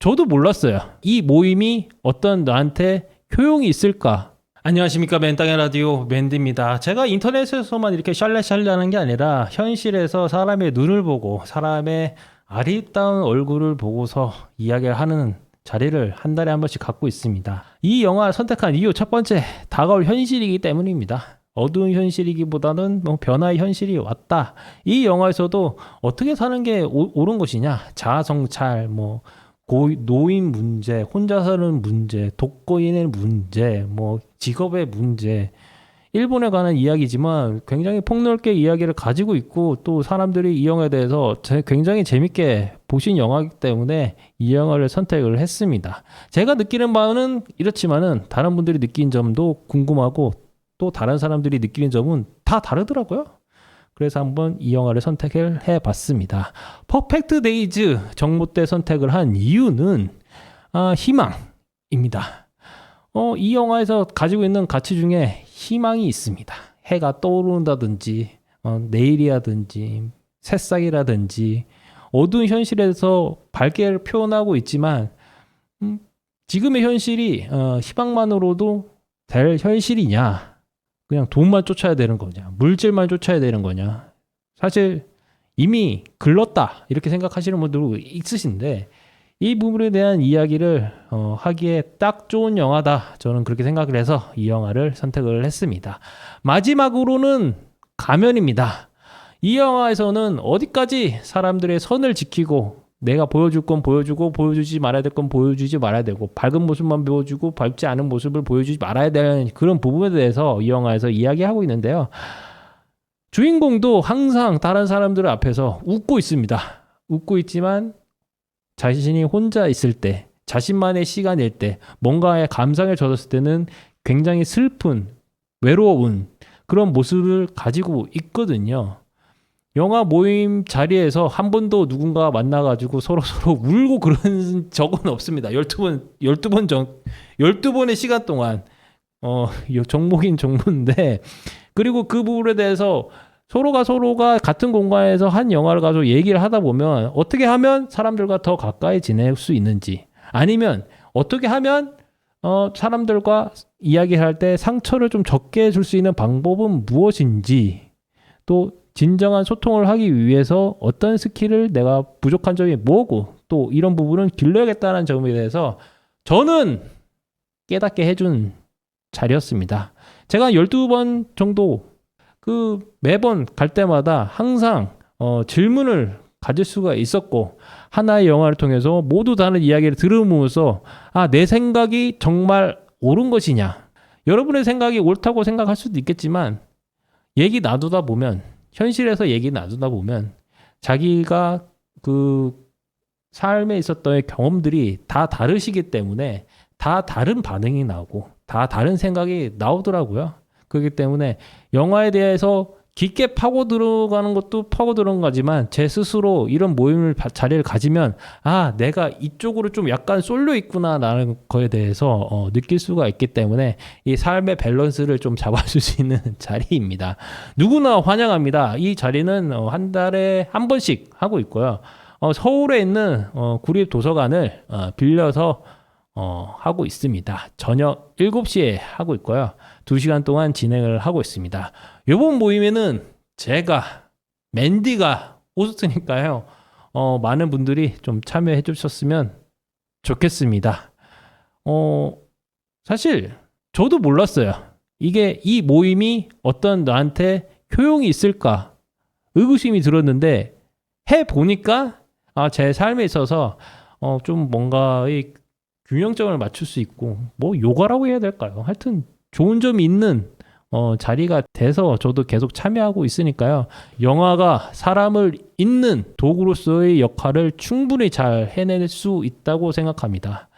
저도 몰랐어요. 이 모임이 어떤 나한테 효용이 있을까? 안녕하십니까. 맨땅의 라디오 맨디입니다. 제가 인터넷에서만 이렇게 샬레샬레 하는 게 아니라 현실에서 사람의 눈을 보고 사람의 아리따운 얼굴을 보고서 이야기를 하는 자리를 한 달에 한 번씩 갖고 있습니다. 이 영화 선택한 이유 첫 번째, 다가올 현실이기 때문입니다. 어두운 현실이기보다는 변화의 현실이 왔다. 이 영화에서도 어떻게 사는 게 옳은 것이냐, 자아성찰, 노인 문제, 혼자 사는 문제, 독거인의 문제, 직업의 문제, 일본에 관한 이야기지만 굉장히 폭넓게 이야기를 가지고 있고, 또 사람들이 이 영화에 대해서 굉장히 재밌게 보신 영화이기 때문에 이 영화를 선택을 했습니다. 제가 느끼는 바는 이렇지만은 다른 분들이 느낀 점도 궁금하고, 또 다른 사람들이 느끼는 점은 다 다르더라고요. 그래서 한번 이 영화를 선택을 해봤습니다. 퍼펙트 데이즈 정모 때 선택을 한 이유는 희망입니다. 이 영화에서 가지고 있는 가치 중에 희망이 있습니다. 해가 떠오른다든지, 내일이라든지, 새싹이라든지, 어두운 현실에서 밝게 표현하고 있지만, 지금의 현실이 희망만으로도 될 현실이냐, 그냥 돈만 쫓아야 되는 거냐, 물질만 쫓아야 되는 거냐. 사실 이미 글렀다 이렇게 생각하시는 분들도 있으신데, 이 부분에 대한 이야기를 하기에 딱 좋은 영화다, 저는 그렇게 생각을 해서 이 영화를 선택을 했습니다. 마지막으로는 가면입니다. 이 영화에서는 어디까지 사람들의 선을 지키고, 내가 보여줄 건 보여주고 보여주지 말아야 될 건 보여주지 말아야 되고, 밝은 모습만 보여주고 밝지 않은 모습을 보여주지 말아야 되는 그런 부분에 대해서 이 영화에서 이야기하고 있는데요. 주인공도 항상 다른 사람들 앞에서 웃고 있습니다. 웃고 있지만 자신이 혼자 있을 때, 자신만의 시간일 때, 뭔가에 감상에 젖었을 때는 굉장히 슬픈, 외로운 그런 모습을 가지고 있거든요. 영화 모임 자리에서 한 번도 누군가 만나가지고 서로 울고 그런 적은 없습니다. 12번의 시간 동안. 정목인 정모인데, 그리고 그 부분에 대해서 서로가 같은 공간에서 한 영화를 가지고 얘기를 하다 보면 어떻게 하면 사람들과 더 가까이 지낼 수 있는지, 아니면 어떻게 하면 사람들과 이야기할 때 상처를 좀 적게 줄 수 있는 방법은 무엇인지, 또 진정한 소통을 하기 위해서 어떤 스킬을, 내가 부족한 점이 뭐고, 또 이런 부분은 길러야겠다는 점에 대해서 저는 깨닫게 해준 자리였습니다. 제가 12번 정도 매번 갈 때마다 항상 질문을 가질 수가 있었고, 하나의 영화를 통해서 모두 다른 이야기를 들으면서 내 생각이 정말 옳은 것이냐, 여러분의 생각이 옳다고 생각할 수도 있겠지만, 현실에서 얘기 나누다 보면 자기가 그 삶에 있었던 경험들이 다 다르시기 때문에 다 다른 반응이 나오고 다 다른 생각이 나오더라고요. 그렇기 때문에 영화에 대해서 깊게 파고 들어가는 것도 파고 들어간 거지만, 제 스스로 이런 자리를 가지면 내가 이쪽으로 좀 약간 쏠려 있구나라는 거에 대해서 느낄 수가 있기 때문에 이 삶의 밸런스를 좀 잡아줄 수 있는 자리입니다. 누구나 환영합니다. 이 자리는 한 달에 한 번씩 하고 있고요. 서울에 있는 구립도서관을 빌려서 하고 있습니다. 저녁 7시에 하고 있고요. 2시간 동안 진행을 하고 있습니다. 이번 모임에는 맨디가 호스트니까요. 많은 분들이 좀 참여해 주셨으면 좋겠습니다. 사실 저도 몰랐어요. 이 모임이 어떤 나한테 효용이 있을까 의구심이 들었는데, 해보니까 제 삶에 있어서 좀 뭔가의 균형점을 맞출 수 있고, 요가라고 해야 될까요? 하여튼 좋은 점이 있는 자리가 돼서 저도 계속 참여하고 있으니까요. 영화가 사람을 잇는 도구로서의 역할을 충분히 잘 해낼 수 있다고 생각합니다.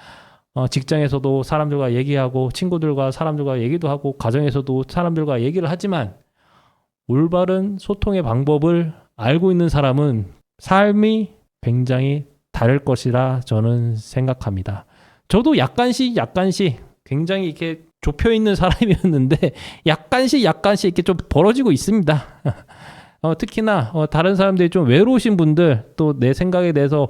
직장에서도 사람들과 얘기하고, 친구들과 사람들과 얘기도 하고, 가정에서도 사람들과 얘기를 하지만, 올바른 소통의 방법을 알고 있는 사람은 삶이 굉장히 다를 것이라 저는 생각합니다. 저도 약간씩 굉장히 이렇게 좁혀 있는 사람이었는데, 약간씩 이렇게 좀 벌어지고 있습니다. 특히나 다른 사람들이 좀 외로우신 분들, 또 내 생각에 대해서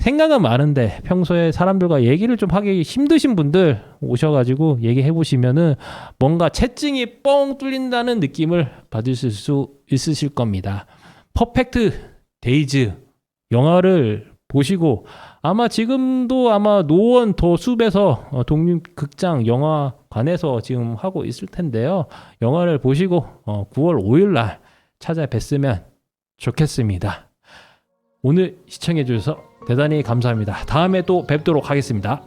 생각은 많은데 평소에 사람들과 얘기를 좀 하기 힘드신 분들 오셔가지고 얘기해 보시면은 뭔가 채증이 뻥 뚫린다는 느낌을 받으실 수 있으실 겁니다. 퍼펙트 데이즈 영화를 보시고 아마 지금도 아마 노원 더 숲에서 독립극장 영화관에서 지금 하고 있을 텐데요. 영화를 보시고 9월 5일 날 찾아뵀으면 좋겠습니다. 오늘 시청해 주셔서 대단히 감사합니다. 다음에 또 뵙도록 하겠습니다.